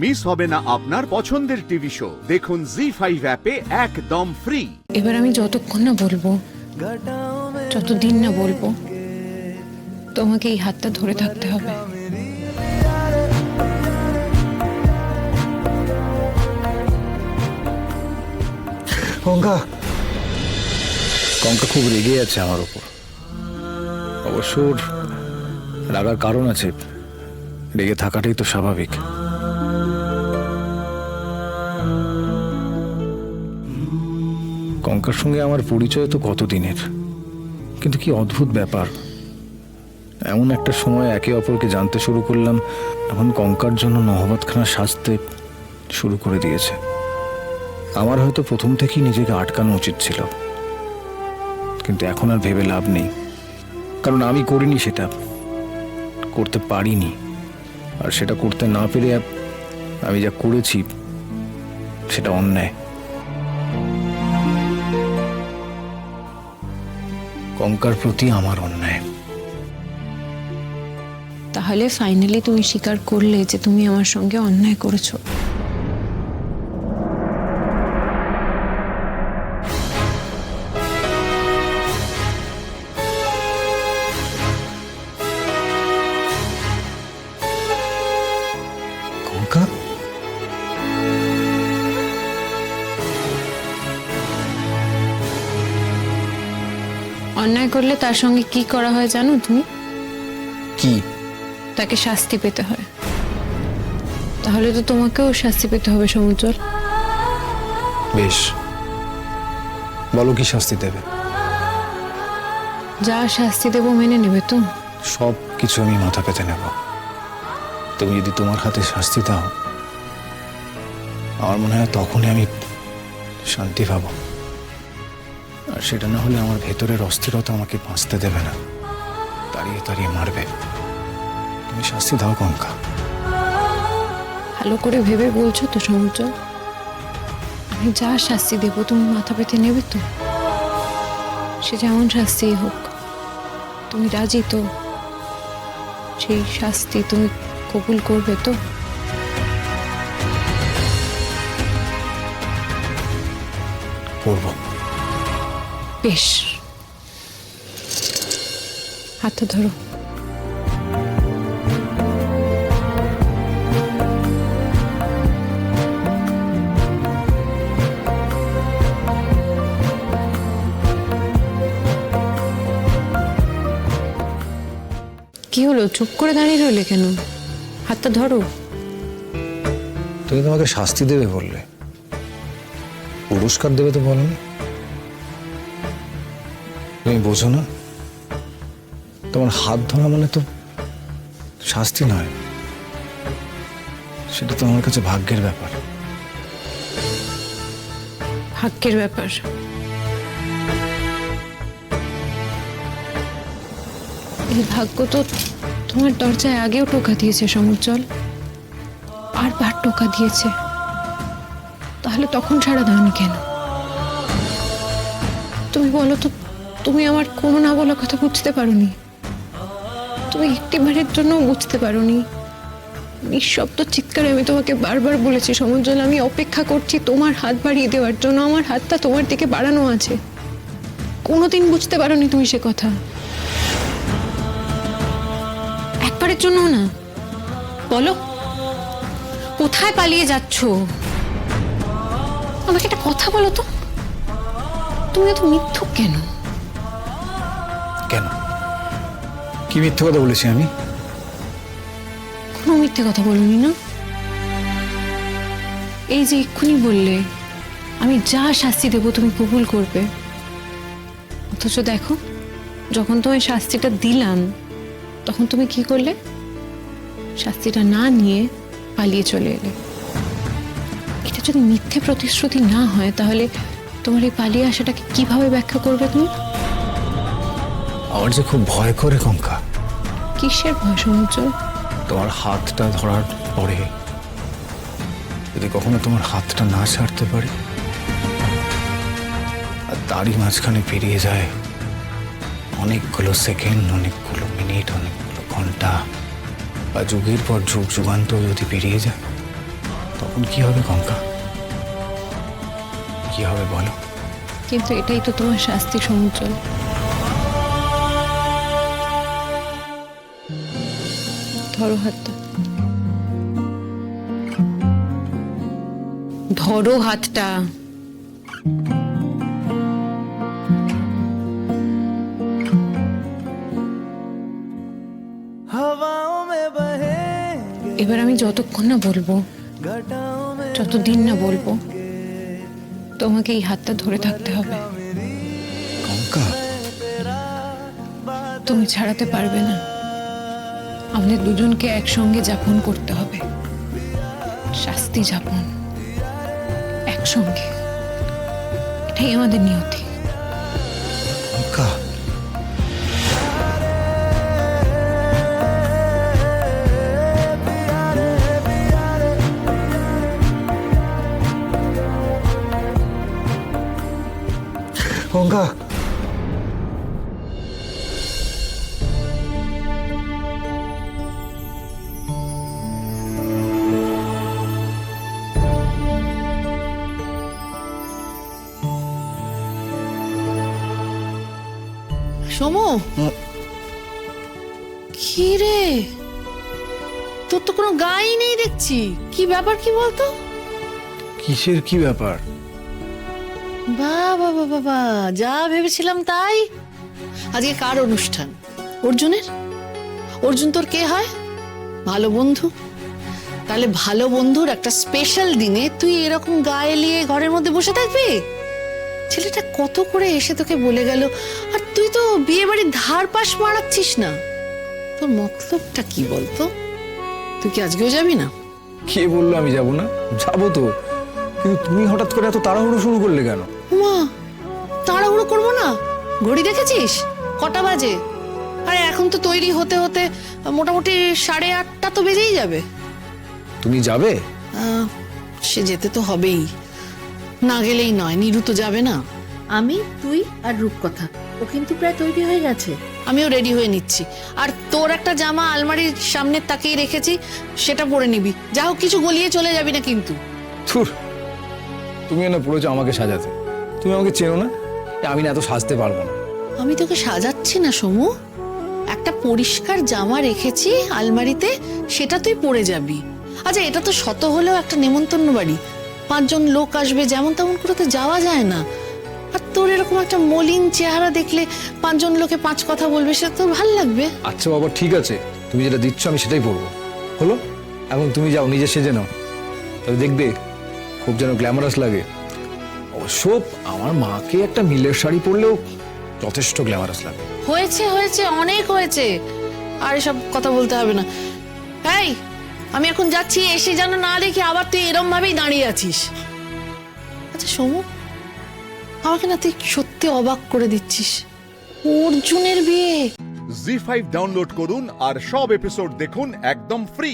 Miss হবে না আপনার পছন্দের টিভি শো। দেখুন জি5 অ্যাপে একদম ফ্রি। এবার আমি যতক্ষণ না বলবো, যতদিন না বলবো, তোমাকে এই হাতটা ধরে থাকতে হবে। কঙ্কা কঙ্কা খুব রেগে আছে আমার উপর। অবশ্য ওর রাগার কারণ আছে, রেগে থাকাটাই তো স্বাভাবিক। কঙ্কার সঙ্গে আমার পরিচয় তো কতদিনের, কিন্তু কি অদ্ভুত ব্যাপার, এমন একটা সময় একে অপরকে জানতে শুরু করলাম, এখন কঙ্কার জন্য নহবতখানা সাজতে শুরু করে দিয়েছে। আমার হয়তো প্রথম থেকেই নিজেকে আটকানো উচিত ছিল, কিন্তু এখন আর ভেবে লাভ নেই, কারণ আমি করিনি, সেটা করতে পারিনি। আর সেটা করতে না পেরে আমি যা করেছি সেটা অন্যায়। কঙ্কার প্রতি আমার অন্যায়। তাহলে ফাইনালি তুমি স্বীকার করলে যে তুমি আমার সঙ্গে অন্যায় করেছো। কঙ্কা অন্যায় করলে তার সঙ্গে কি করা হয় জানো তুমি? কি? তাকে শাস্তি পেতে হয়। তাহলে তো তোমাকেও শাস্তি পেতে হবে সমুজ্জ্বল। বেশ, বলো কি শাস্তি দেবে? যা শাস্তি দেবো মেনে নেবে তো? সব কিছু আমি মাথা পেতে নেব। তুমি যদি তোমার হাতে শাস্তি দাও, আমার মনে হয় তখনই আমি শান্তি পাবো। আর সেটা না হলে আমার ভেতরের অস্থিরতা আমাকে বাঁচতে দেবে না, তাড়িয়ে তাড়িয়ে মারবে। তুমি শাস্তি দাও কঙ্কা। ভালো করে ভেবে বলছো তো সমুজ্জ্বল? আমি যা শাস্তি দেবো তুমি মাথা পেতে নেবে তো? সে যেমন শাস্তি হোক, তুমি রাজি তো? সেই শাস্তি তুমি কবুল করবে তো? করবো। বেশ, হাতটা ধরো। কি হলো, চুপ করে দাঁড়িয়ে রইলে কেন? হাতটা ধরো। তুমি তোমাকে শাস্তি দেবে বললে, পুরস্কার দেবে তো বলনি। তুমি বোঝো না, তোমার হাত ধরা মানে তো শাস্তি নয়, সেটা তো আমার কাছে ভাগ্যের ব্যাপার। ভাগ্যের ব্যাপার? এই ভাগ্য তো তোমার দরজায় আগেও টোকা দিয়েছে সমুজ্জ্বল, বারবার টোকা দিয়েছে। তাহলে তখন সাড়া দাওনি কেন? তুমি বলো তো, তুমি আমার কোনো না বলা কথা বুঝতে পারোনি? তুমি একটিবারের জন্য বুঝতে পারোনি? নিঃশব্দ চিৎকারে আমি তোমাকে বারবার বলেছি সমুজ্জ্বল, আমি অপেক্ষা করছি তোমার হাত বাড়িয়ে দেওয়ার জন্য, আমার হাতটা তোমার দিকে বাড়ানো আছে। কোনোদিন বুঝতে পারোনি তুমি সে কথা? একবারের জন্য না। বলো, কোথায় পালিয়ে যাচ্ছ? আমাকে একটা কথা বলো তো, তুমি এত মিথ্যুক কেন? কেন? কি মিথ্যে কথা বলেছি আমি? কোনো মিথ্যে কথা বলনি না। এই যে এক্ষুনি বললে আমি যা শাস্তি দেবো তুমি কবুল করবে, অথচ দেখো যখন তোমায় শাস্তিটা দিলাম তখন তুমি কি করলে? শাস্তিটা না নিয়ে পালিয়ে চলে এলে। এটা যদি মিথ্যে প্রতিশ্রুতি না হয় তাহলে তোমার এই পালিয়ে আসাটাকে কিভাবে ব্যাখ্যা করবে তুমি? আমার যে খুব ভয় করে কঙ্কা। কিসের ভয় সমুজ্জ্বল? তোমার হাতটা ধরার পরে যদি কখনো তোমার হাতটা না ছাড়তে পারি, আর তারই মাঝখানে পেরিয়ে যায় অনেকগুলো সেকেন্ড, অনেকগুলো মিনিট, অনেকগুলো ঘন্টা, বা যুগের পর যুগ যুগান্ত যদি পেরিয়ে যায়, তখন কি হবে কঙ্কা? কি হবে বলো? কিন্তু এটাই তো তোমার শাস্তি, সমুজ্জ্বল। ধরো হাতটা, ধরো হাতটা। এবার আমি যতক্ষণ না বলবো, যতদিন না বলবো, তোমাকে এই হাতটা ধরে থাকতে হবে। কঙ্কা, তুমি ছাড়াতে পারবে না। আমাদের দুজনকে একসঙ্গে যাপন করতে হবে, শাস্তি যাপন একসঙ্গে। এটাই আমাদের নিয়তি। কঙ্কা, কঙ্কা, সমু, কি রে, তোর তো কোনো গাই নেই দেখছি। কি ব্যাপার, কি বলতো? কিসের কি ব্যাপার? বাবা বাবা বাবা, যা ভেবেছিলাম তাই। আজকে কার অনুষ্ঠান? অর্জুনের। অর্জুন তোর কে হয়? ভালো বন্ধু। তাহলে ভালো বন্ধুর একটা স্পেশাল দিনে তুই এরকম গায়ে নিয়ে ঘরের মধ্যে বসে থাকবি? ছেলেটা কত করে এসে তোকে বলে গেল, আর তুই তো বিয়ে বাড়ির ধার পাশ মারাচ্ছিস না। তোর মতলবটা কি বলতো? তুই কি আজকেও যাবি না? কে বললো আমি যাব না? যাবো তো, কিন্তু তুমি হঠাৎ করে এত তাড়াহুড়ো শুরু করলে কেন? মা, তাড়াহুড়ো করবো না? ঘড়ি দেখেছিস কটা বাজে? আরে এখন তো তৈরি হতে হতে মোটামুটি 8:30 তো বেজেই যাবে। তুমি যাবে? সে যেতে তো হবেই, না গেলেই নয়। নীরু তো যাবে না। আমি, তুই আর রূপকথা, ও কিন্তু প্রায় তৈরি হয়ে গেছে। আমিও রেডি হয়ে নিচ্ছি। আর তোর একটা জামা আলমারির সামনে তাকিয়ে রেখেছি, সেটা পরে নিবি। যা হোক, কিছু গলিয়ে চলে যাবি না কিন্তু। ধুর, তুমি না পড়েছো আমাকে সাজাতে। তুমি আমাকে চেনো না, আমি না এত সাজতে পারবো না। আমি তোকে সাজাচ্ছি না সমু, একটা পরিষ্কার জামা রেখেছি আলমারিতে, সেটা তুই পরে যাবি। আচ্ছা, এটা তো শত হলেও একটা নেমন্তন্ন বাড়ি, 5 জন লোক আসবে, যেমন তেমন করে তো যাওয়া যায় না। আর তোর এরকম একটা মলিন চেহারা দেখলে 5 জন লোকে 5 কথা বলবে, সেটা তো ভাল লাগবে। আচ্ছা বাবা, ঠিক আছে, তুমি যেটা দিচ্ছ আমি সেটাই পরবো। হলো, এখন তুমি যাও, নিজে সেজে নাও, তবে দেখবে খুব যেন গ্ল্যামারাস লাগে। অবশ্য আমার মাকে একটা মিলের শাড়ি পরলেও যথেষ্ট গ্ল্যামারাস লাগে। হয়েছে হয়েছে, অনেক হয়েছে, আর এসব কথা বলতে হবে না। এই, আমি এখন যাচ্ছি, এসে যেন না দেখি আবার তুই এরম ভাবেই দাঁড়িয়ে আছিস। আচ্ছা সমু, আমাকে না তুই সত্যি অবাক করে দিচ্ছিস। অর্জুনের বিয়ে। জি5 ডাউনলোড করুন আর সব এপিসোড দেখুন একদম ফ্রি।